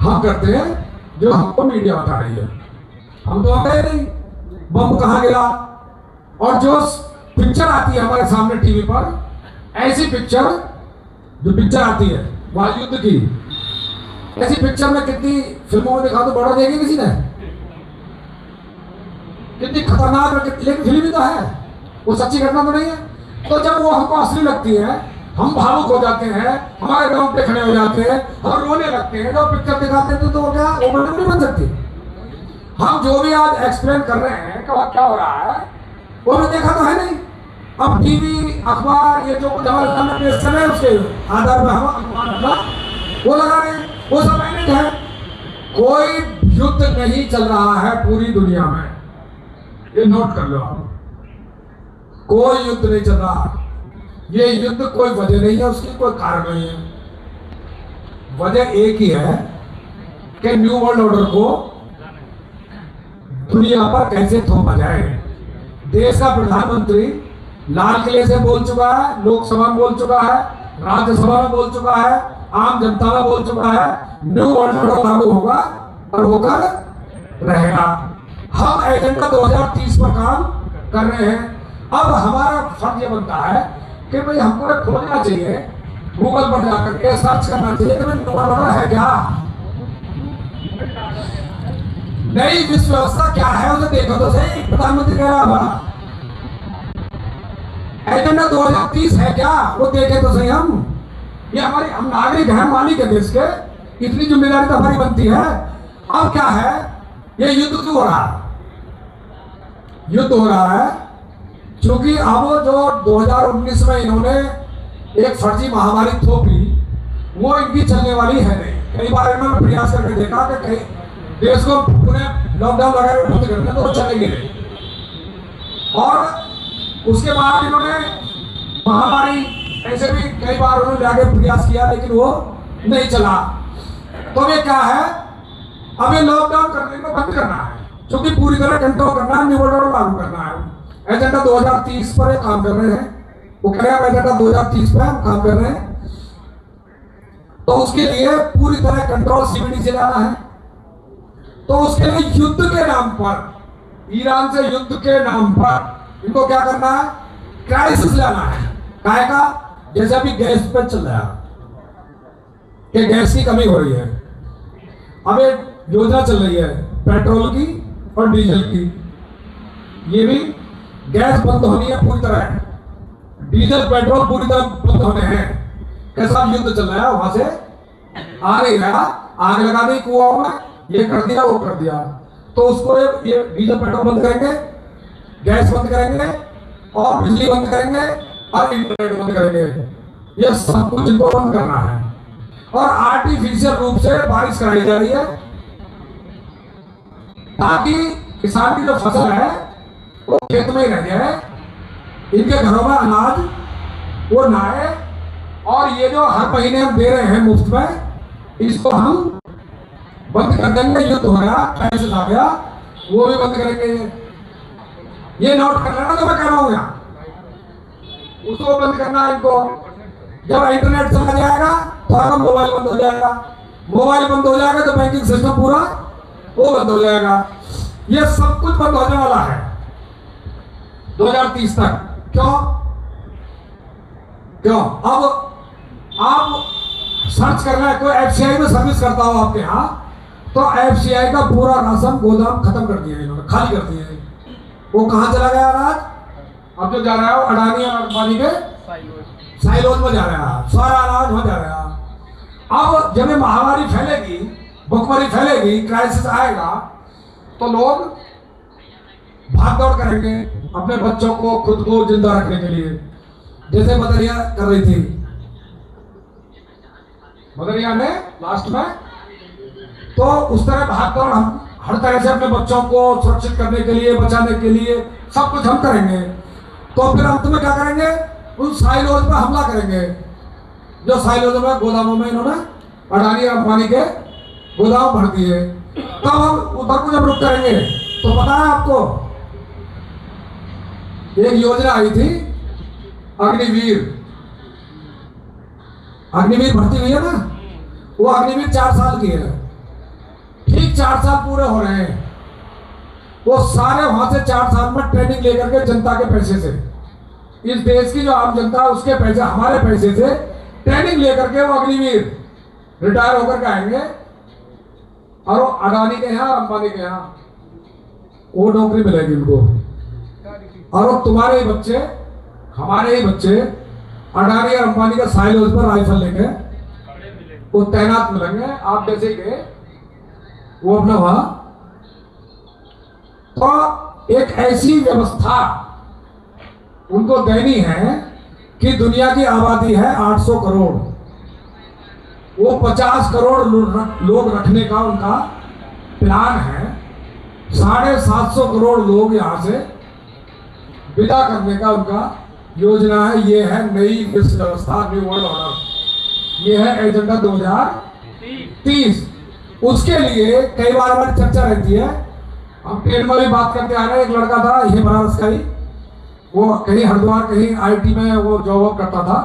हम करते हैं जो हमको मीडिया बता रही है। हम तो आते नहीं बम कहाँ गिरा। और जो पिक्चर आती है हमारे सामने टीवी पर, ऐसी पिक्चर जो पिक्चर आती है वह युद्ध की, ऐसी पिक्चर में कितनी फिल्मों में दिखा तो बड़ा देगी किसी ने, कितनी खतरनाक, लेकिन फिल्म ही तो है, वो सच्ची घटना तो नहीं है। तो जब वो हमको असली लगती है, हम भावुक हो जाते हैं, हमारे गांव पे खड़े हो जाते हैं और रोने लगते हैं। जब पिक्चर दिखाते हैं तो क्या वो नहीं बन सकती। हम जो भी आज एक्सप्लेन कर रहे हैं कि क्या हो रहा है वो हमने देखा तो है नहीं। अब टीवी अखबार ये जो कुछ हमारे सामने पेश कर रहे हैं उसके आधार पर हम वो लगा रहे हैं, वो सब मैनेज है। कोई युद्ध नहीं चल रहा है पूरी दुनिया में, ये नोट कर लो आप। कोई युद्ध नहीं चल रहा। ये युद्ध कोई वजह नहीं है, उसकी कोई कारण नहीं है। वजह एक ही है कि न्यू वर्ल्ड ऑर्डर को दुनिया पर कैसे थोपा जाए। देश का प्रधानमंत्री लाल किले से बोल चुका है, लोकसभा में बोल चुका है, राज्यसभा में बोल चुका है, आम जनता में बोल चुका है, न्यू वर्ल्ड ऑर्डर लागू होगा और होकर रहेगा। हम एजेंडा 2030 पर काम कर रहे हैं। अब हमारा फर्ज ये बनता है कि भाई हमको खोजना चाहिए, गूगल पर जाकर के सर्च करना चाहिए कि न्यू वर्ल्ड ऑर्डर है क्या, नई विश्व व्यवस्था क्या है, उसे देखो तो सही। प्रधानमंत्री कह रहा है एजेंडा 2030 है क्या, वो देखे तो सही। ये हमारी, हम नागरिक हैं, मालिक है देश के, इतनी जिम्मेदारी तो हमारी बनती है। अब क्या है, ये युद्ध क्यों हो रहा है? युद्ध हो रहा है क्योंकि अब जो 2019 में इन्होंने एक फर्जी महामारी थोपी, वो इनकी चलने वाली है नहीं। कई बार इन्होंने प्रयास करके देखा कि कई देश को उन्हें लॉकडाउन लगा बंद करना तो चलेंगे नहीं, और उसके बाद इन्होंने महामारी ऐसे भी कई बार उन्होंने जाके प्रयास किया लेकिन वो नहीं चला। तो ये क्या है, अब ये लॉकडाउन करने को बंद करना है क्योंकि पूरी तरह कंट्रोल करना है, न्यू वर्ल्ड ऑर्डर लागू करना है। एजेंडा 2030 पर ये काम कर रहे हैं। वो कह रहे हैं एजेंडा 2030 पर हम काम कर रहे हैं, तो उसके लिए पूरी तरह कंट्रोल सीबीडी से लाना है। तो उसके लिए युद्ध के नाम पर, ईरान से युद्ध के नाम पर इनको क्या करना है, क्राइसिस लाना है। काहे का, जैसे अभी गैस पर चल रहा है कि गैस की कमी हो रही है। अब एक योजना चल रही है पेट्रोल की और डीजल की, ये भी गैस बंद होनी है पूरी तरह, डीजल पेट्रोल पूरी तरह बंद होने हैं। कैसा युद्ध चल रहा है, वहां से आ नहीं रहा, आग लगा दी कुआं में, ये कर दिया वो कर दिया। तो उसको ये डीजल पेट्रोल बंद करेंगे, गैस बंद करेंगे और बिजली बंद करेंगे और इंटरनेट बंद करेंगे। ये सब कुछ इनको बंद करना है। और आर्टिफिशियल रूप से बारिश कराई जा रही है ताकि किसान की जो फसल है वो खेत में ही रह जाए, इनके घरों में अनाज वो ना आए। और ये जो हर महीने हम दे रहे हैं मुफ्त में, इसको हम बंद कर देंगे। युद्ध हो गया, पैसे आ गया, वो भी बंद करेंगे। ये नोट कर लेना तो मैं कह रहा हूँ यहाँ, उसको बंद करना इनको। जब इंटरनेट चला जाएगा तो आपका मोबाइल बंद हो जाएगा, मोबाइल बंद हो जाएगा तो बैंकिंग सिस्टम पूरा वो बंद हो जाएगा। ये सब कुछ बंद होने वाला है 2030 तक। क्यों? अब आप सर्च करना है, कोई एफसीआई में सर्विस करता हो आपके यहाँ, तो एफसीआई का पूरा राशन गोदाम खत्म कर दिया इन्होंने, खाली कर दिया। वो कहाँ चला गया अनाज? अब जो जा रहा है वो अडानी और अंबानी के साइलोज में जा रहा है, सारा अनाज वहां जा रहा है। अब जब ये महामारी फैलेगी, भुखमरी फैलेगी, क्राइसिस आएगा, तो लोग भाग दौड़ करेंगे अपने बच्चों को, खुद को जिंदा रखने के लिए, जैसे मदरिया कर रही थी। मदरिया ने लास्ट में तो उस तरह भाग दौड़ हम हर तरह से अपने बच्चों को सुरक्षित करने के लिए, बचाने के लिए सब कुछ हम करेंगे। तो फिर अंत में क्या करेंगे, उन साइलोज पर हमला करेंगे, जो साइलोज में गोदामों में इन्होंने अडानी और अंबानी के गोदाम भर दिए। तब हम उधर को जब रुक करेंगे तो पता है आपको, एक योजना आई थी अग्निवीर। अग्निवीर भर्ती हुई है ना, वो अग्निवीर 4 साल की है। ठीक 4 साल पूरे हो रहे हैं, वो सारे वहां से 4 साल में ट्रेनिंग लेकर के जनता के पैसे से, इस देश की जो आम जनता है उसके पैसे, हमारे पैसे से ट्रेनिंग लेकर के वो अग्निवीर रिटायर होकर के आएंगे और वो अडानी के यहाँ, अंबानी के यहाँ वो नौकरी मिलेगी उनको। और वो तुम्हारे ही बच्चे, हमारे ही बच्चे अडानी और अंबानी का साइलोज पर राइफल लेके वो तैनात मिलेंगे, आप जैसे के वो अपना वहां। तो एक ऐसी व्यवस्था उनको देनी है कि दुनिया की आबादी है 800 करोड़, वो 50 करोड़ लोग रखने का उनका प्लान है, 750 करोड़ लोग यहां से विदा करने का उनका योजना है। ये है नई विश्व व्यवस्था, न्यू वर्ल्ड ऑर्डर, ये है एजेंडा 2030। उसके लिए कई बार हमारी चर्चा रहती है, हम ट्रेन में भी बात करते आ रहे हैं। एक लड़का था ये बनारस का ही, वो कहीं हरिद्वार कहीं आईटी में वो जॉब करता था,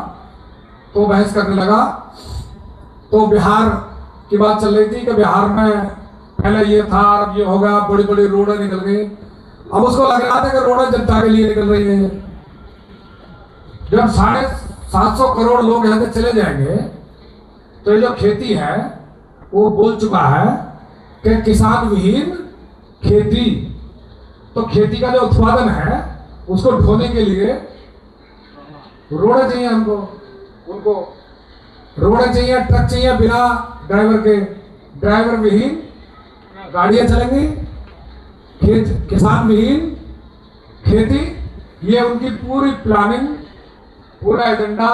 तो बहस करने लगा। तो बिहार की बात चल रही थी कि बिहार में पहले ये था, अब ये होगा, बड़ी बड़ी रोडें निकल गई। अब उसको लग रहा था कि रोडें जनता के लिए निकल रही है। जब 750 करोड़ लोग यहाँ से चले जाएंगे तो ये जो खेती है वो बोल चुका है कि किसान विहीन खेती, तो खेती का जो उत्पादन है उसको ढोने के लिए रोडें चाहिए हमको, उनको रोडें चाहिए, ट्रक चाहिए बिना ड्राइवर के, ड्राइवर विहीन गाड़ियां चलेंगी, किसान विहीन खेती, ये उनकी पूरी प्लानिंग, पूरा एजेंडा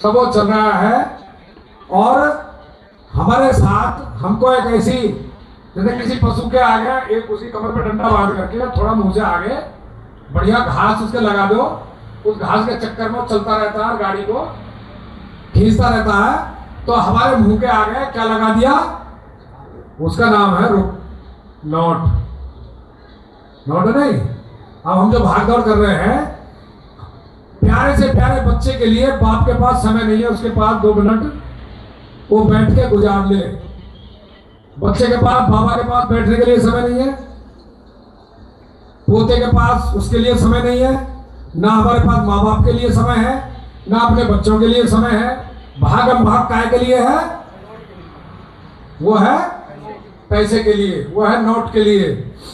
सब वो चल रहा है। और हमारे साथ हमको एक ऐसी, जैसे किसी पशु के आगे एक उसकी कमर पे डंडा बांध करके थोड़ा मुंह से आगे बढ़िया घास उसके लगा दो, उस घास के चक्कर में चलता रहता है, गाड़ी को खींचता रहता है। तो हमारे मुंह के आगे क्या लगा दिया, उसका नाम है नोट। नोट नहीं, अब हम जो भाग दौड़ कर रहे हैं, प्यारे से प्यारे बच्चे के लिए बाप के पास समय नहीं है, उसके पास 2 मिनट वो बैठ के गुजार ले। बच्चे के पास, बाबा के पास बैठने के लिए समय नहीं है, पोते के पास उसके लिए समय नहीं है, ना हमारे पास माँ बाप के लिए समय है, ना अपने बच्चों के लिए समय है। भागम भाग काय के लिए है, वो है पैसे के लिए, वो है नोट के लिए।